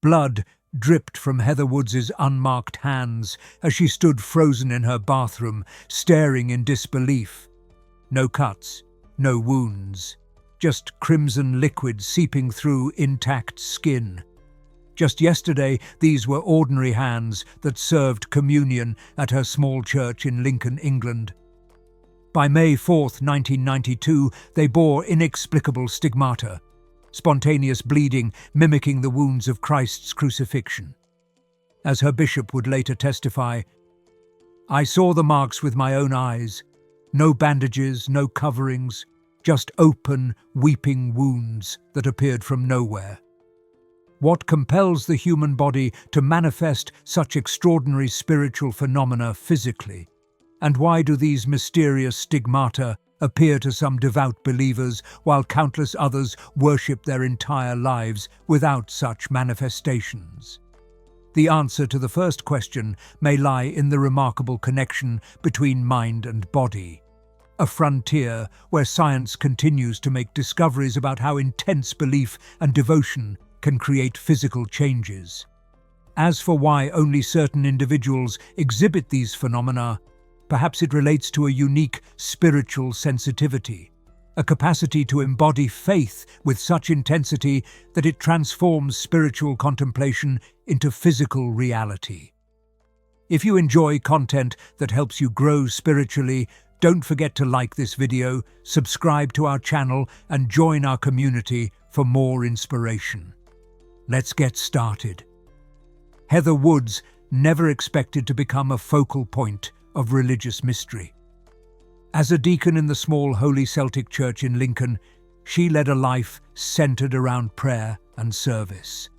Blood dripped from Heather Woods's unmarked hands as she stood frozen in her bathroom, staring in disbelief. No cuts, no wounds, just crimson liquid seeping through intact skin. Just yesterday, these were ordinary hands that served communion at her small church in Lincoln, England. By May 4th, 1992, they bore inexplicable stigmata, spontaneous bleeding mimicking the wounds of Christ's crucifixion. As her bishop would later testify, "I saw the marks with my own eyes. No bandages, no coverings, just open, weeping wounds that appeared from nowhere." What compels the human body to manifest such extraordinary spiritual phenomena physically? And why do these mysterious stigmata appear to some devout believers while countless others worship their entire lives without such manifestations? The answer to the first question may lie in the remarkable connection between mind and body, a frontier where science continues to make discoveries about how intense belief and devotion can create physical changes. As for why only certain individuals exhibit these phenomena, perhaps it relates to a unique spiritual sensitivity, a capacity to embody faith with such intensity that it transforms spiritual contemplation into physical reality. If you enjoy content that helps you grow spiritually, don't forget to like this video, subscribe to our channel, and join our community for more inspiration. Let's get started. Heather Woods never expected to become a focal point of religious mystery. As a deacon in the small Holy Celtic Church in Lincoln, she led a life centered around prayer and service.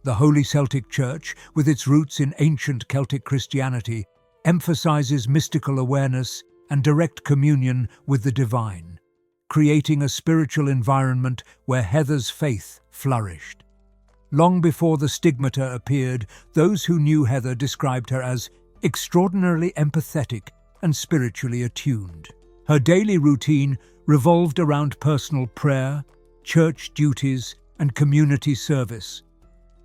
The Holy Celtic Church, with its roots in ancient Celtic Christianity, emphasizes mystical awareness and direct communion with the divine, creating a spiritual environment where Heather's faith flourished. Long before the stigmata appeared, those who knew Heather described her as extraordinarily empathetic and spiritually attuned. Her daily routine revolved around personal prayer, church duties, and community service.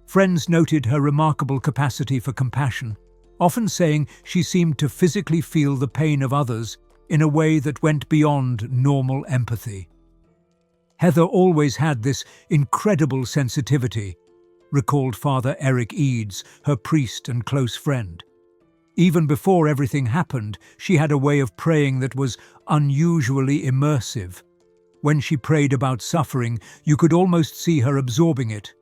Friends noted her remarkable capacity for compassion, often saying she seemed to physically feel the pain of others in a way that went beyond normal empathy. Heather always had this incredible sensitivity, recalled Father Eric Eads, her priest and close friend. Even before everything happened, she had a way of praying that was unusually immersive. When she prayed about suffering, you could almost see her absorbing it.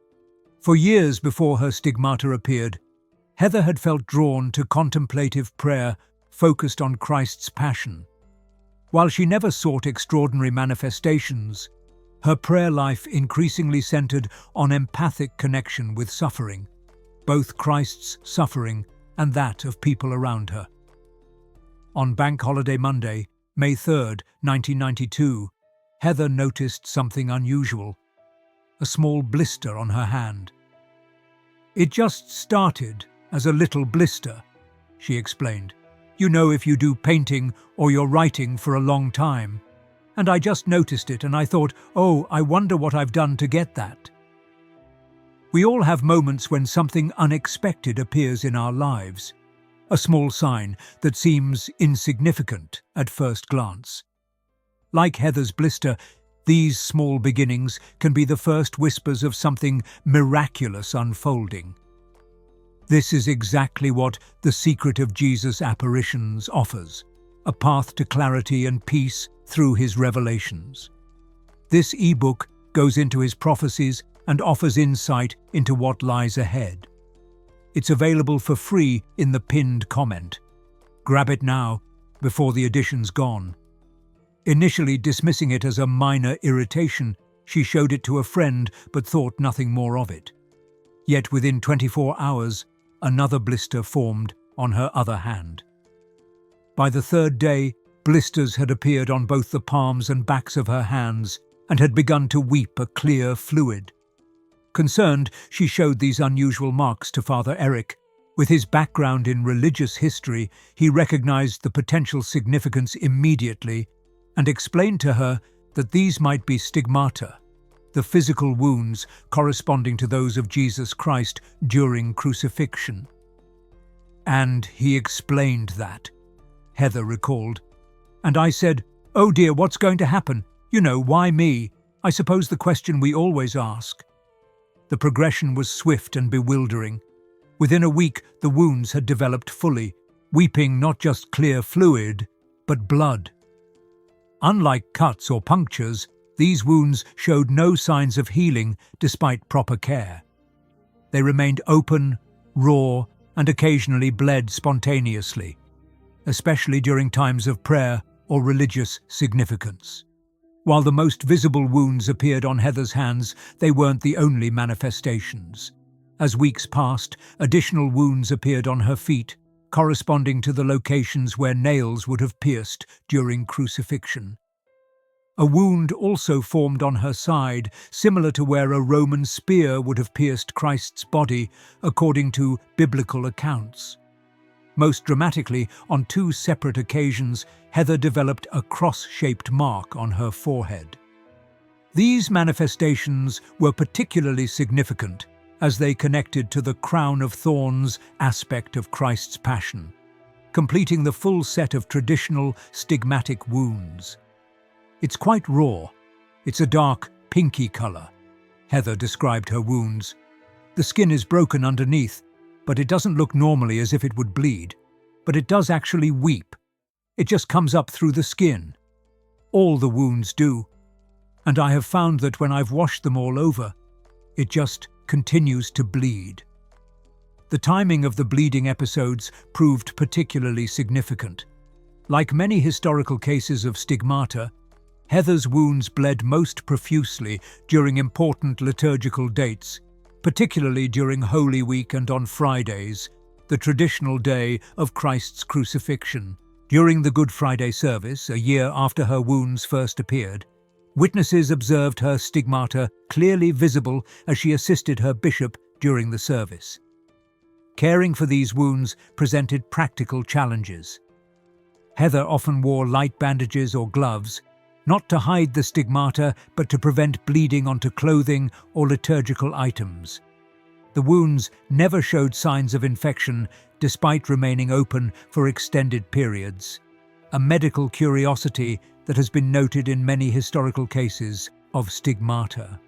For years before her stigmata appeared, Heather had felt drawn to contemplative prayer focused on Christ's passion. While she never sought extraordinary manifestations, her prayer life increasingly centered on empathic connection with suffering, both Christ's suffering and that of people around her. On Bank Holiday Monday, May 3rd, 1992, Heather noticed something unusual, a small blister on her hand. "It just started as a little blister," she explained. "You know, if you do painting or you're writing for a long time. And I just noticed it and I thought, oh, I wonder what I've done to get that." We all have moments when something unexpected appears in our lives, a small sign that seems insignificant at first glance. Like Heather's blister, these small beginnings can be the first whispers of something miraculous unfolding. This is exactly what The Secret of Jesus' Apparitions offers, a path to clarity and peace through his revelations. This ebook goes into his prophecies and offers insight into what lies ahead. It's available for free in the pinned comment. Grab it now, before the edition's gone. Initially dismissing it as a minor irritation, she showed it to a friend but thought nothing more of it. Yet within 24 hours, another blister formed on her other hand. By the third day, blisters had appeared on both the palms and backs of her hands and had begun to weep a clear fluid. Concerned, she showed these unusual marks to Father Eric. With his background in religious history, he recognized the potential significance immediately and explained to her that these might be stigmata, the physical wounds corresponding to those of Jesus Christ during crucifixion. And he explained that, Heather recalled. And I said, "Oh dear, what's going to happen? You know, why me? I suppose the question we always ask." The progression was swift and bewildering. Within a week, the wounds had developed fully, weeping not just clear fluid, but blood. Unlike cuts or punctures, these wounds showed no signs of healing despite proper care. They remained open, raw, and occasionally bled spontaneously, especially during times of prayer or religious significance. While the most visible wounds appeared on Heather's hands, they weren't the only manifestations. As weeks passed, additional wounds appeared on her feet, corresponding to the locations where nails would have pierced during crucifixion. A wound also formed on her side, similar to where a Roman spear would have pierced Christ's body, according to biblical accounts. Most dramatically, on 2 separate occasions, Heather developed a cross-shaped mark on her forehead. These manifestations were particularly significant as they connected to the crown of thorns aspect of Christ's passion, completing the full set of traditional stigmatic wounds. "It's quite raw. It's a dark, pinky colour," Heather described her wounds. "The skin is broken underneath, but it doesn't look normally as if it would bleed. But it does actually weep. It just comes up through the skin. All the wounds do. And I have found that when I've washed them all over, it just continues to bleed." The timing of the bleeding episodes proved particularly significant. Like many historical cases of stigmata, Heather's wounds bled most profusely during important liturgical dates, particularly during Holy Week and on Fridays, the traditional day of Christ's crucifixion. During the Good Friday service, a year after her wounds first appeared, witnesses observed her stigmata clearly visible as she assisted her bishop during the service. Caring for these wounds presented practical challenges. Heather often wore light bandages or gloves, not to hide the stigmata, but to prevent bleeding onto clothing or liturgical items. The wounds never showed signs of infection, despite remaining open for extended periods, a medical curiosity that has been noted in many historical cases of stigmata.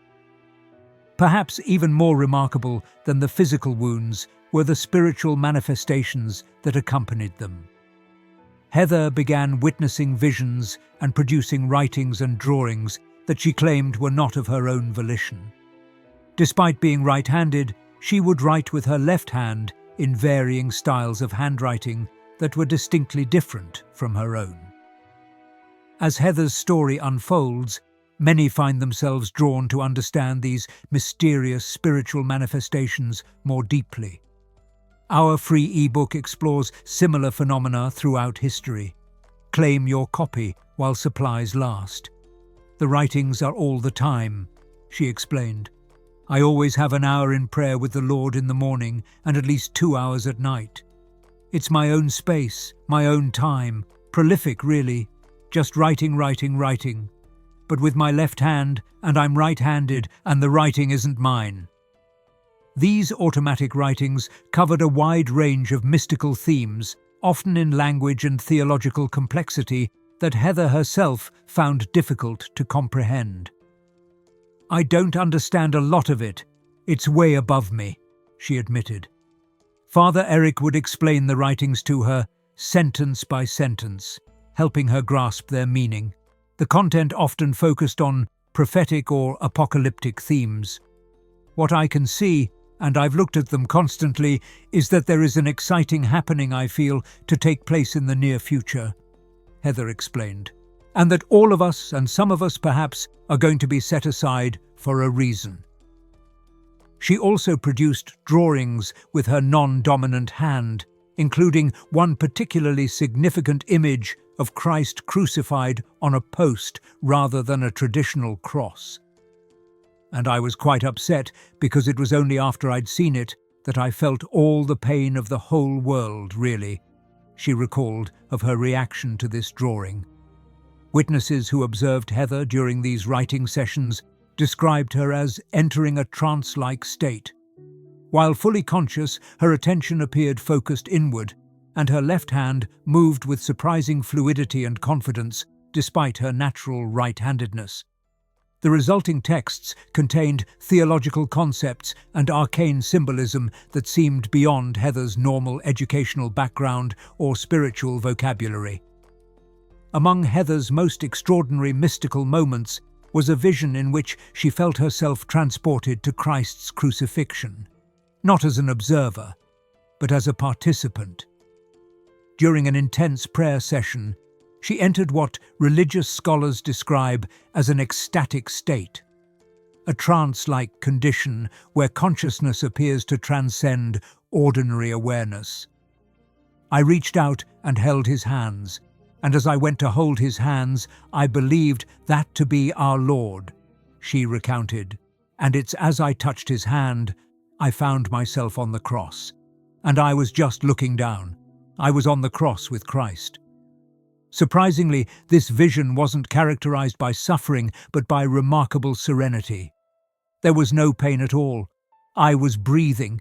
Perhaps even more remarkable than the physical wounds were the spiritual manifestations that accompanied them. Heather began witnessing visions and producing writings and drawings that she claimed were not of her own volition. Despite being right-handed, she would write with her left hand in varying styles of handwriting that were distinctly different from her own. As Heather's story unfolds, many find themselves drawn to understand these mysterious spiritual manifestations more deeply. Our free ebook explores similar phenomena throughout history. Claim your copy while supplies last. "The writings are all the time," she explained. "I always have an hour in prayer with the Lord in the morning and at least 2 hours at night. It's my own space, my own time, prolific really, just writing. But with my left hand, and I'm right-handed, and the writing isn't mine." These automatic writings covered a wide range of mystical themes, often in language and theological complexity that Heather herself found difficult to comprehend. "I don't understand a lot of it. It's way above me," she admitted. Father Eric would explain the writings to her, sentence by sentence, helping her grasp their meaning. The content often focused on prophetic or apocalyptic themes. "What I can see, and I've looked at them constantly, is that there is an exciting happening, I feel, to take place in the near future," Heather explained, "and that all of us, and some of us perhaps, are going to be set aside for a reason." She also produced drawings with her non-dominant hand, including one particularly significant image of Christ crucified on a post rather than a traditional cross. "And I was quite upset because it was only after I'd seen it that I felt all the pain of the whole world, really," she recalled of her reaction to this drawing. Witnesses who observed Heather during these writing sessions described her as entering a trance-like state. While fully conscious, her attention appeared focused inward, and her left hand moved with surprising fluidity and confidence, despite her natural right-handedness. The resulting texts contained theological concepts and arcane symbolism that seemed beyond Heather's normal educational background or spiritual vocabulary. Among Heather's most extraordinary mystical moments was a vision in which she felt herself transported to Christ's crucifixion, not as an observer, but as a participant. During an intense prayer session, she entered what religious scholars describe as an ecstatic state, a trance-like condition where consciousness appears to transcend ordinary awareness. I reached out and held his hands, and as I went to hold his hands, I believed that to be our Lord, she recounted, and it's as I touched his hand, I found myself on the cross, and I was just looking down. I was on the cross with Christ. Surprisingly, this vision wasn't characterized by suffering, but by remarkable serenity. There was no pain at all. I was breathing,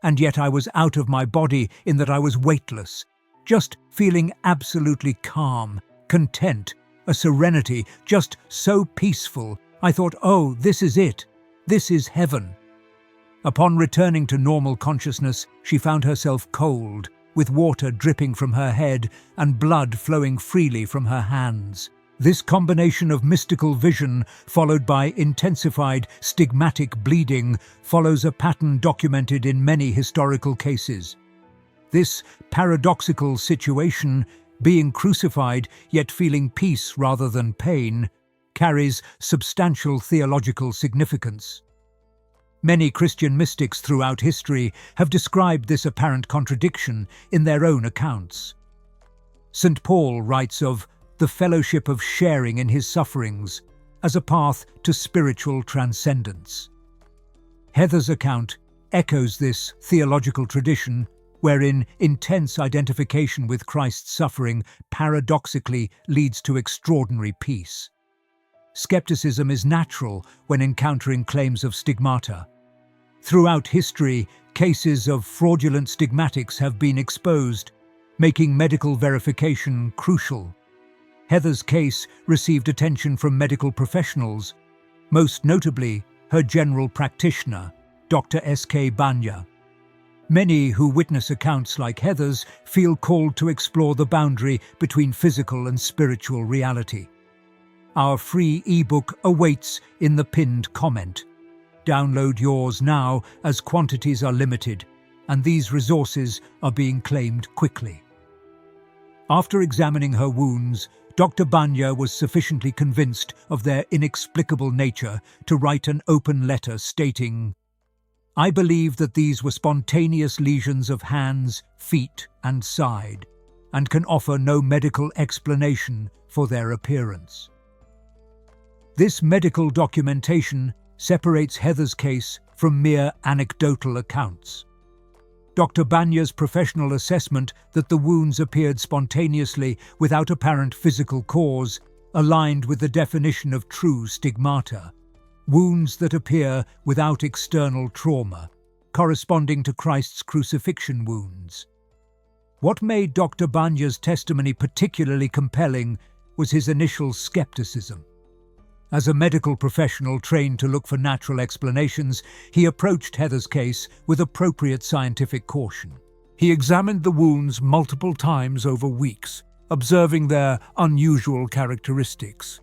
and yet I was out of my body in that I was weightless, just feeling absolutely calm, content, a serenity just so peaceful. I thought, oh, this is it. This is heaven. Upon returning to normal consciousness, she found herself cold, with water dripping from her head and blood flowing freely from her hands. This combination of mystical vision, followed by intensified stigmatic bleeding, follows a pattern documented in many historical cases. This paradoxical situation, being crucified yet feeling peace rather than pain, carries substantial theological significance. Many Christian mystics throughout history have described this apparent contradiction in their own accounts. St. Paul writes of the fellowship of sharing in his sufferings as a path to spiritual transcendence. Heather's account echoes this theological tradition, wherein intense identification with Christ's suffering paradoxically leads to extraordinary peace. Skepticism is natural when encountering claims of stigmata. Throughout history, cases of fraudulent stigmatics have been exposed, making medical verification crucial. Heather's case received attention from medical professionals, most notably her general practitioner, Dr. S.K. Banya. Many who witness accounts like Heather's feel called to explore the boundary between physical and spiritual reality. Our free ebook awaits in the pinned comment. Download yours now, as quantities are limited, and these resources are being claimed quickly. After examining her wounds, Dr. Banya was sufficiently convinced of their inexplicable nature to write an open letter stating, "I believe that these were spontaneous lesions of hands, feet, and side, and can offer no medical explanation for their appearance." This medical documentation separates Heather's case from mere anecdotal accounts. Dr. Banya's professional assessment that the wounds appeared spontaneously without apparent physical cause aligned with the definition of true stigmata, wounds that appear without external trauma, corresponding to Christ's crucifixion wounds. What made Dr. Banya's testimony particularly compelling was his initial skepticism. As a medical professional trained to look for natural explanations, he approached Heather's case with appropriate scientific caution. He examined the wounds multiple times over weeks, observing their unusual characteristics.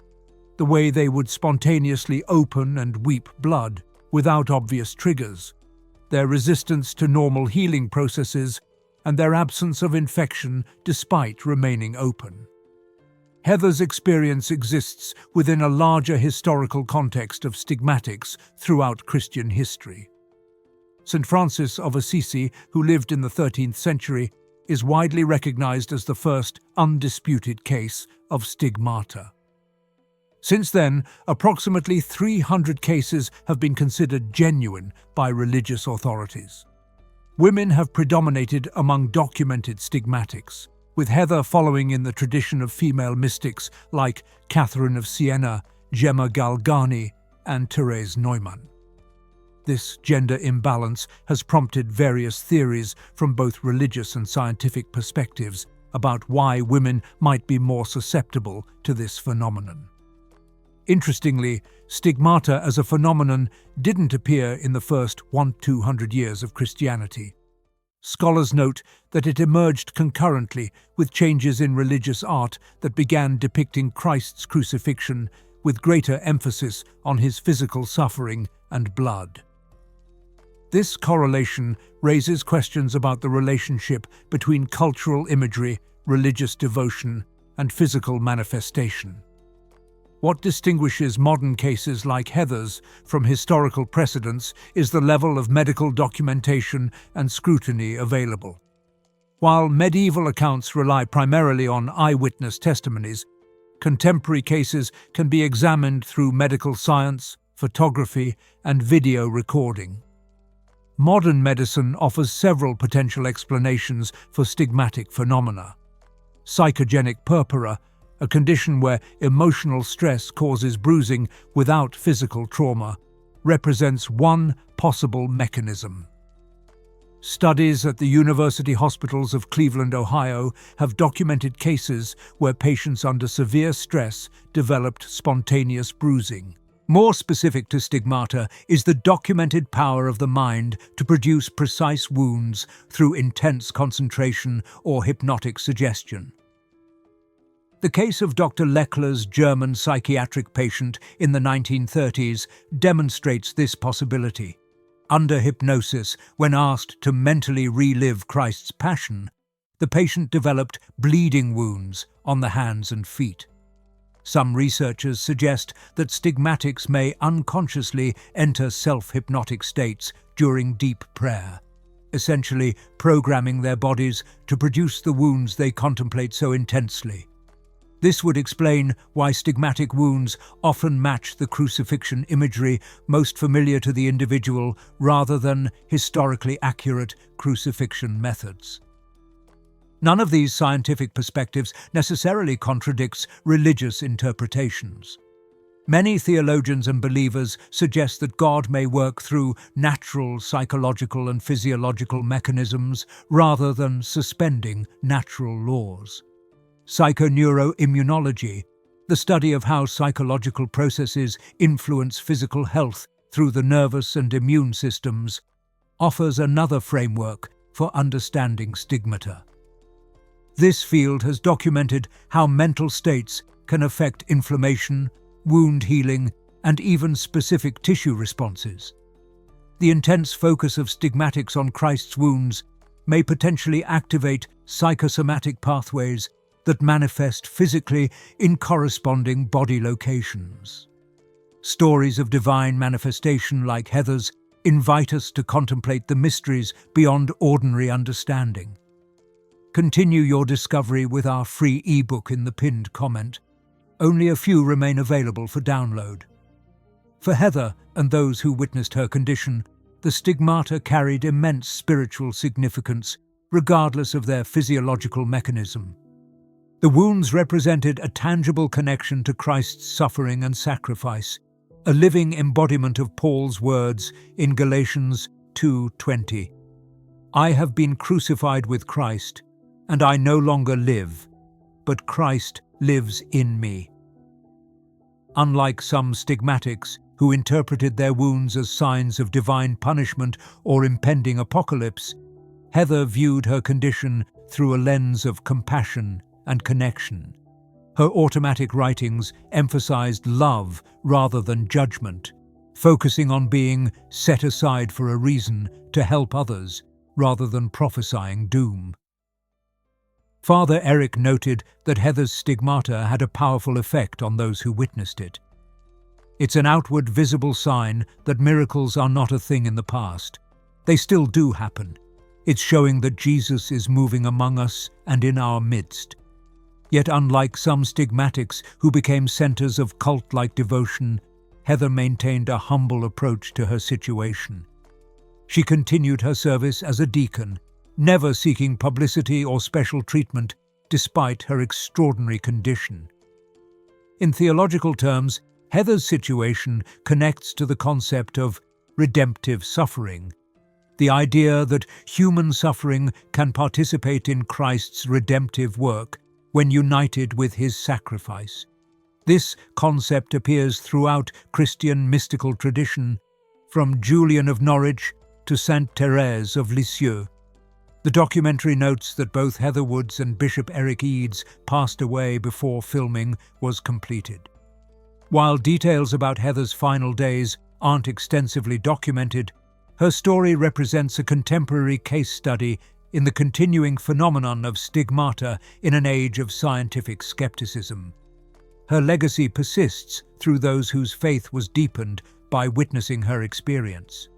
The way they would spontaneously open and weep blood without obvious triggers, their resistance to normal healing processes, and their absence of infection despite remaining open. Heather's experience exists within a larger historical context of stigmatics throughout Christian history. St. Francis of Assisi, who lived in the 13th century, is widely recognized as the first undisputed case of stigmata. Since then, approximately 300 cases have been considered genuine by religious authorities. Women have predominated among documented stigmatics, with Heather following in the tradition of female mystics like Catherine of Siena, Gemma Galgani, and Therese Neumann. This gender imbalance has prompted various theories from both religious and scientific perspectives about why women might be more susceptible to this phenomenon. Interestingly, stigmata as a phenomenon didn't appear in the first 100-200 years of Christianity. Scholars note that it emerged concurrently with changes in religious art that began depicting Christ's crucifixion with greater emphasis on his physical suffering and blood. This correlation raises questions about the relationship between cultural imagery, religious devotion, and physical manifestation. What distinguishes modern cases like Heather's from historical precedents is the level of medical documentation and scrutiny available. While medieval accounts rely primarily on eyewitness testimonies, contemporary cases can be examined through medical science, photography, and video recording. Modern medicine offers several potential explanations for stigmatic phenomena. Psychogenic purpura, a condition where emotional stress causes bruising without physical trauma, represents one possible mechanism. Studies at the University Hospitals of Cleveland, Ohio, have documented cases where patients under severe stress developed spontaneous bruising. More specific to stigmata is the documented power of the mind to produce precise wounds through intense concentration or hypnotic suggestion. The case of Dr. Lechler's German psychiatric patient in the 1930s demonstrates this possibility. Under hypnosis, when asked to mentally relive Christ's passion, the patient developed bleeding wounds on the hands and feet. Some researchers suggest that stigmatics may unconsciously enter self-hypnotic states during deep prayer, essentially programming their bodies to produce the wounds they contemplate so intensely. This would explain why stigmatic wounds often match the crucifixion imagery most familiar to the individual rather than historically accurate crucifixion methods. None of these scientific perspectives necessarily contradicts religious interpretations. Many theologians and believers suggest that God may work through natural psychological and physiological mechanisms rather than suspending natural laws. Psychoneuroimmunology, the study of how psychological processes influence physical health through the nervous and immune systems, offers another framework for understanding stigmata. This field has documented how mental states can affect inflammation, wound healing, and even specific tissue responses. The intense focus of stigmatics on Christ's wounds may potentially activate psychosomatic pathways that manifest physically in corresponding body locations. Stories of divine manifestation like Heather's invite us to contemplate the mysteries beyond ordinary understanding. Continue your discovery with our free ebook in the pinned comment. Only a few remain available for download. For Heather and those who witnessed her condition, the stigmata carried immense spiritual significance, regardless of their physiological mechanism. The wounds represented a tangible connection to Christ's suffering and sacrifice, a living embodiment of Paul's words in Galatians 2:20. I have been crucified with Christ, and I no longer live, but Christ lives in me. Unlike some stigmatics who interpreted their wounds as signs of divine punishment or impending apocalypse, Heather viewed her condition through a lens of compassion and connection. Her automatic writings emphasized love rather than judgment, focusing on being set aside for a reason to help others rather than prophesying doom. Father Eric noted that Heather's stigmata had a powerful effect on those who witnessed it. It's an outward visible sign that miracles are not a thing in the past. They still do happen. It's showing that Jesus is moving among us and in our midst. Yet unlike some stigmatics who became centers of cult-like devotion, Heather maintained a humble approach to her situation. She continued her service as a deacon, never seeking publicity or special treatment despite her extraordinary condition. In theological terms, Heather's situation connects to the concept of redemptive suffering, the idea that human suffering can participate in Christ's redemptive work when united with his sacrifice. This concept appears throughout Christian mystical tradition, from Julian of Norwich to Saint Thérèse of Lisieux. The documentary notes that both Heather Woods and Bishop Eric Eads passed away before filming was completed. While details about Heather's final days aren't extensively documented, her story represents a contemporary case study in the continuing phenomenon of stigmata in an age of scientific skepticism. Her legacy persists through those whose faith was deepened by witnessing her experience.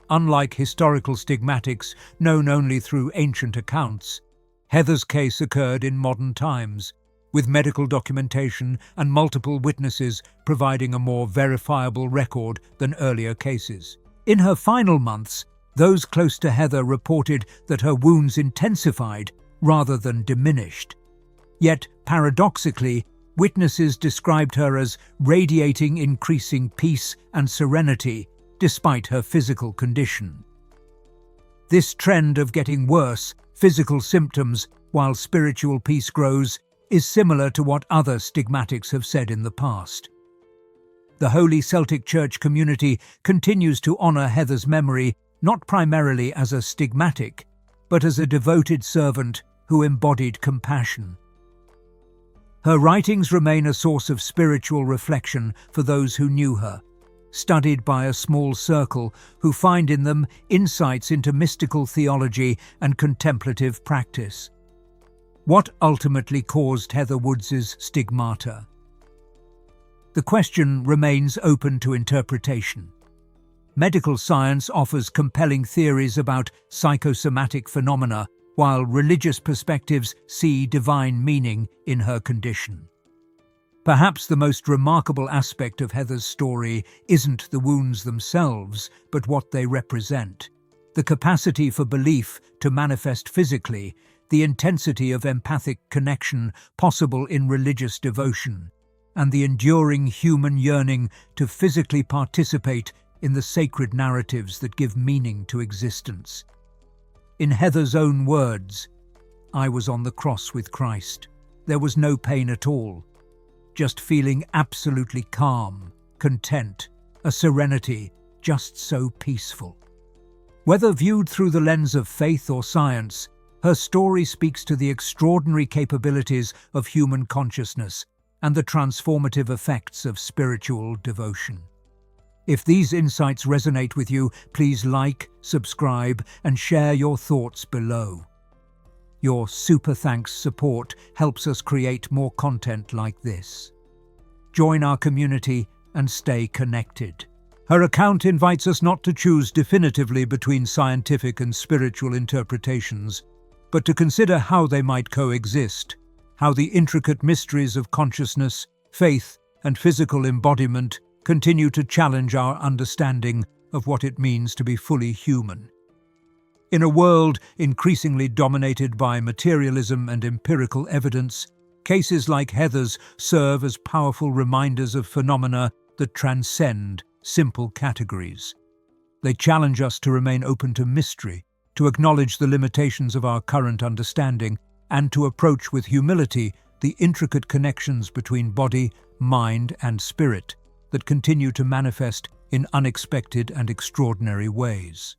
Unlike historical stigmatics known only through ancient accounts, Heather's case occurred in modern times, with medical documentation and multiple witnesses providing a more verifiable record than earlier cases. In her final months, those close to Heather reported that her wounds intensified rather than diminished. Yet, paradoxically, witnesses described her as radiating increasing peace and serenity despite her physical condition. This trend of getting worse physical symptoms while spiritual peace grows is similar to what other stigmatics have said in the past. The Holy Celtic Church community continues to honour Heather's memory not primarily as a stigmatic, but as a devoted servant who embodied compassion. Her writings remain a source of spiritual reflection for those who knew her, studied by a small circle who find in them insights into mystical theology and contemplative practice. What ultimately caused Heather Woods' stigmata? The question remains open to interpretation. Medical science offers compelling theories about psychosomatic phenomena, while religious perspectives see divine meaning in her condition. Perhaps the most remarkable aspect of Heather's story isn't the wounds themselves, but what they represent. The capacity for belief to manifest physically, the intensity of empathic connection possible in religious devotion, and the enduring human yearning to physically participate in the sacred narratives that give meaning to existence. In Heather's own words, "I was on the cross with Christ. There was no pain at all. Just feeling absolutely calm, content, a serenity just so peaceful." Whether viewed through the lens of faith or science, her story speaks to the extraordinary capabilities of human consciousness and the transformative effects of spiritual devotion. If these insights resonate with you, please like, subscribe, and share your thoughts below. Your super thanks support helps us create more content like this. Join our community and stay connected. Her account invites us not to choose definitively between scientific and spiritual interpretations, but to consider how they might coexist, how the intricate mysteries of consciousness, faith, and physical embodiment continue to challenge our understanding of what it means to be fully human. In a world increasingly dominated by materialism and empirical evidence, cases like Heather's serve as powerful reminders of phenomena that transcend simple categories. They challenge us to remain open to mystery, to acknowledge the limitations of our current understanding, and to approach with humility the intricate connections between body, mind, and spirit that continue to manifest in unexpected and extraordinary ways.